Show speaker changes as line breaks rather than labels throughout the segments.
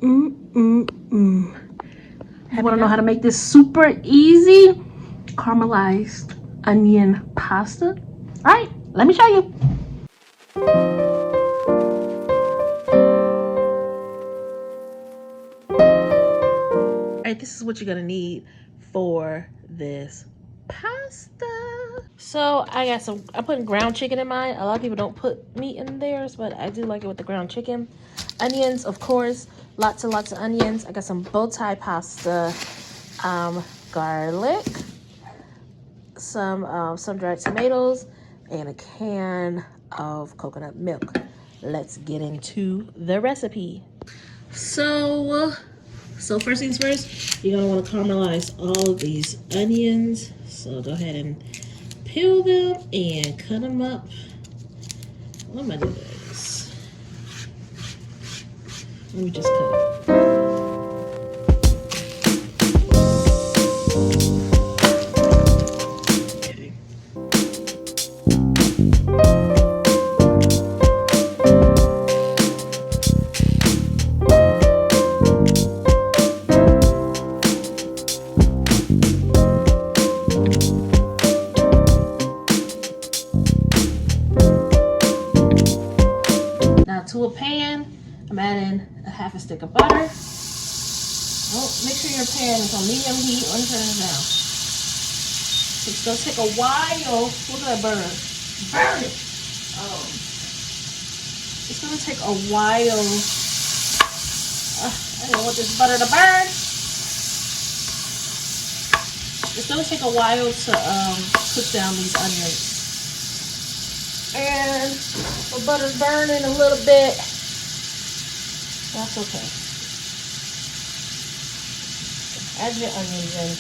You want to know how to make this super easy caramelized onion pasta? All right, let me show you. All right, this is what you're gonna need for this pasta. So I put ground chicken in mine. A lot of people don't put meat in theirs, but I do like it with the ground chicken. Onions, of course, lots and lots of onions. I got some Bowtie pasta, garlic, some dried tomatoes, and a can of coconut milk. Let's get into the recipe. So first things first, you're gonna want to caramelize all of these onions. So go ahead and peel them and cut them up. What am I doing this? Let me just cut it. To a pan, I'm adding a half a stick of butter. Oh, make sure your pan is on medium heat or turn it down. It's gonna take a while. Look at that burn. Burn it. It's gonna take a while. I don't want this butter to burn. It's gonna take a while to cook down these onions. And the butter's burning a little bit. That's okay. Add your onions in.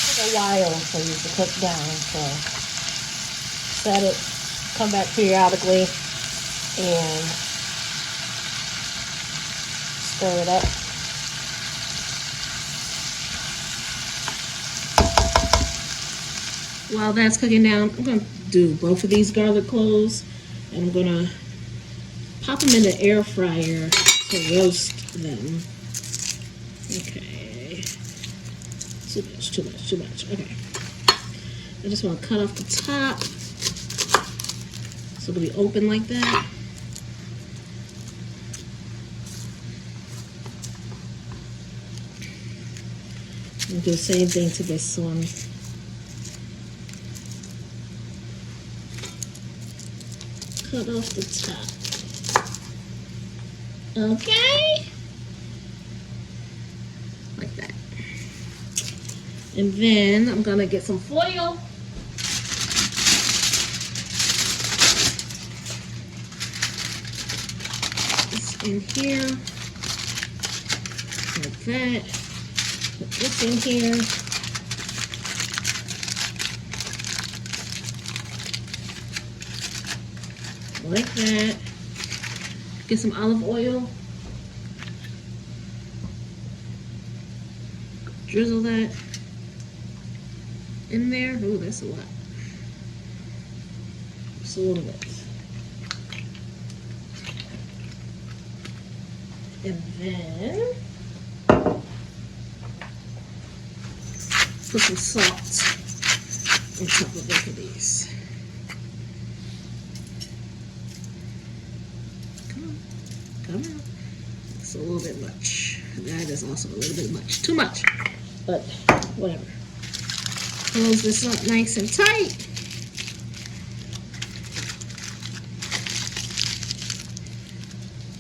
Take a while for you to cook down, so set it, come back periodically, and stir it up. While that's cooking down, I'm going to do both of these garlic cloves, and I'm going to pop them in the air fryer to roast them. Okay. Too much. Okay. I just want to cut off the top so it'll be open like that. And do the same thing to this one. Cut off the top. Okay? Like that. And then I'm gonna get some foil. This in here. Like that. Put this in here. Like that. Get some olive oil. Drizzle that in there. Oh, that's a lot. Just a little bit. And then put some salt on top of both of these. Come on. It's a little bit much. That is also a little bit much. Too much. But whatever. Close this up nice and tight.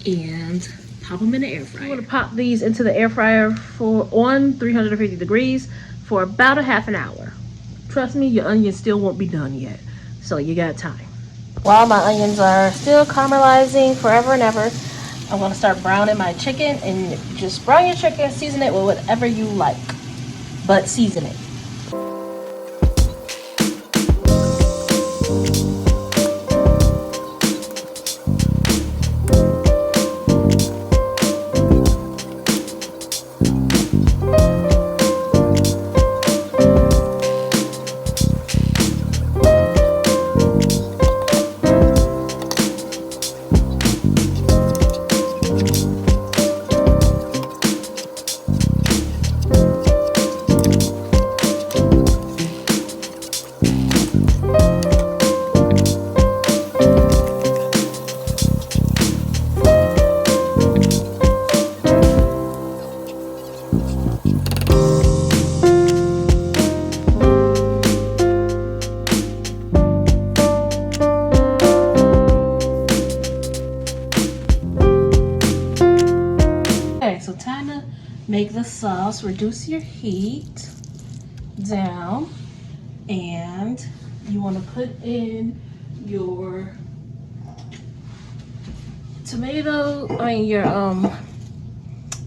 And pop them in the air fryer. I'm going to pop these into the air fryer on 350 degrees for about a half an hour. Trust me, your onions still won't be done yet. So you got time. While my onions are still caramelizing forever and ever, I'm going to start browning my chicken. And just brown your chicken, season it with whatever you like. But season it. sauce, reduce your heat down, and you want to put in your tomato,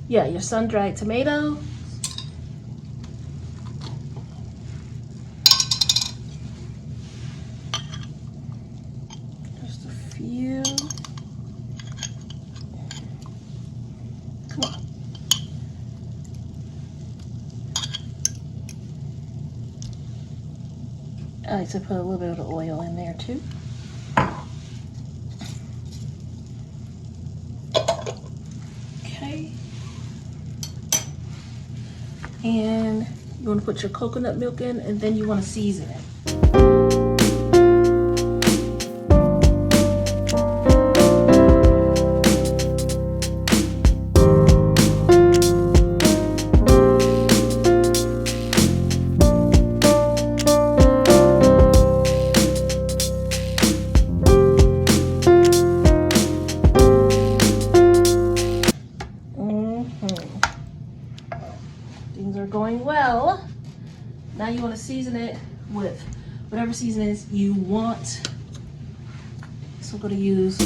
your sun-dried tomato. Just a few. Come on. I like to put a little bit of the oil in there too. Okay. And you want to put your coconut milk in, and then you want to season it. Things are going well. Now you want to season it with whatever seasonings you want. So I'm going to use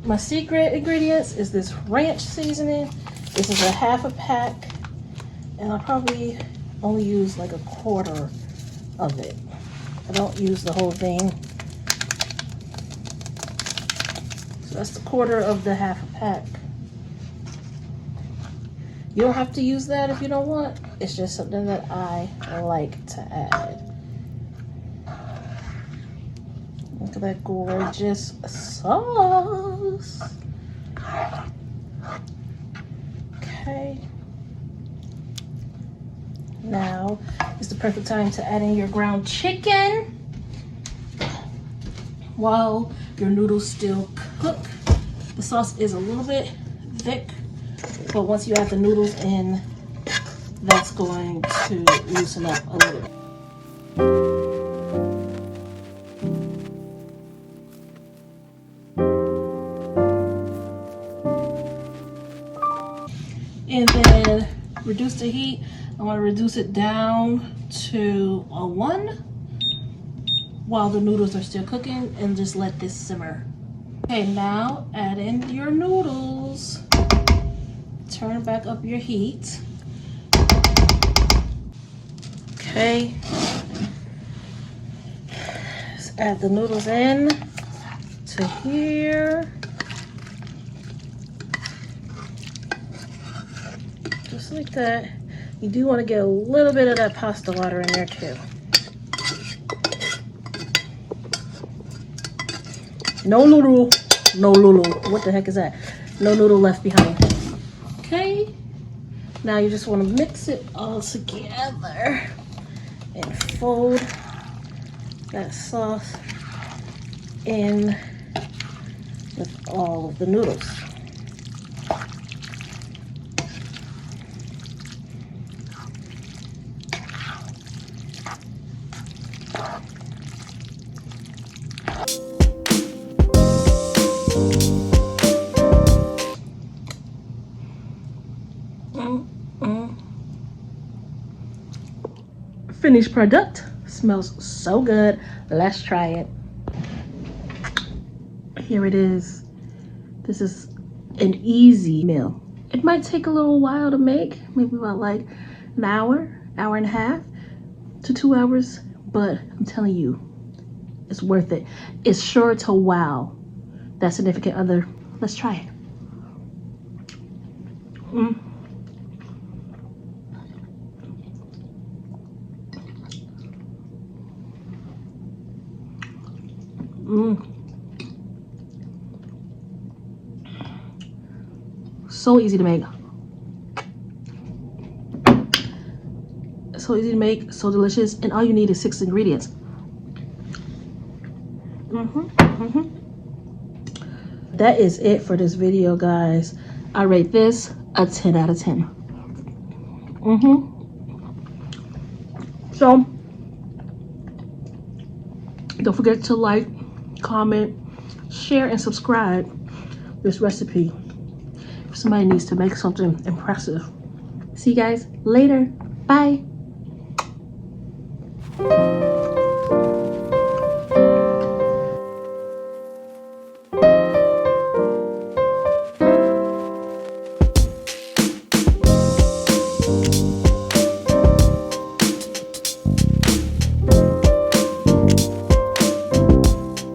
my secret ingredients is this ranch seasoning. This is a half a pack, and I'll probably only use like a quarter of it. I don't use the whole thing. So that's the quarter of the half a pack. You don't have to use that if you don't want. It's just something that I like to add. Look at that gorgeous sauce. Okay. Now is the perfect time to add in your ground chicken while your noodles still cook. The sauce is a little bit thick, but once you add the noodles in, that's going to loosen up a little bit. And then reduce the heat. I want to reduce it down to a 1 while the noodles are still cooking, and just let this simmer. Okay, now add in your noodles. Turn back up your heat. Okay. Just add the noodles in to here. Just like that. You do want to get a little bit of that pasta water in there too. No noodle, no lulu. What the heck is that? No noodle left behind. Okay. Now you just want to mix it all together and fold that sauce in with all of the noodles. Finished product. Smells so good. Let's try it. Here it is. This is an easy meal. It might take a little while to make, maybe about like an hour and a half to 2 hours, but I'm telling you, it's worth it. It's sure to wow that significant other. Let's try it. So easy to make. So easy to make, so delicious, and all you need is 6 ingredients. That is it for this video, guys. I rate this a 10 out of 10. So Don't forget to like, comment, share, and subscribe this recipe if somebody needs to make something impressive. See you guys later. Bye.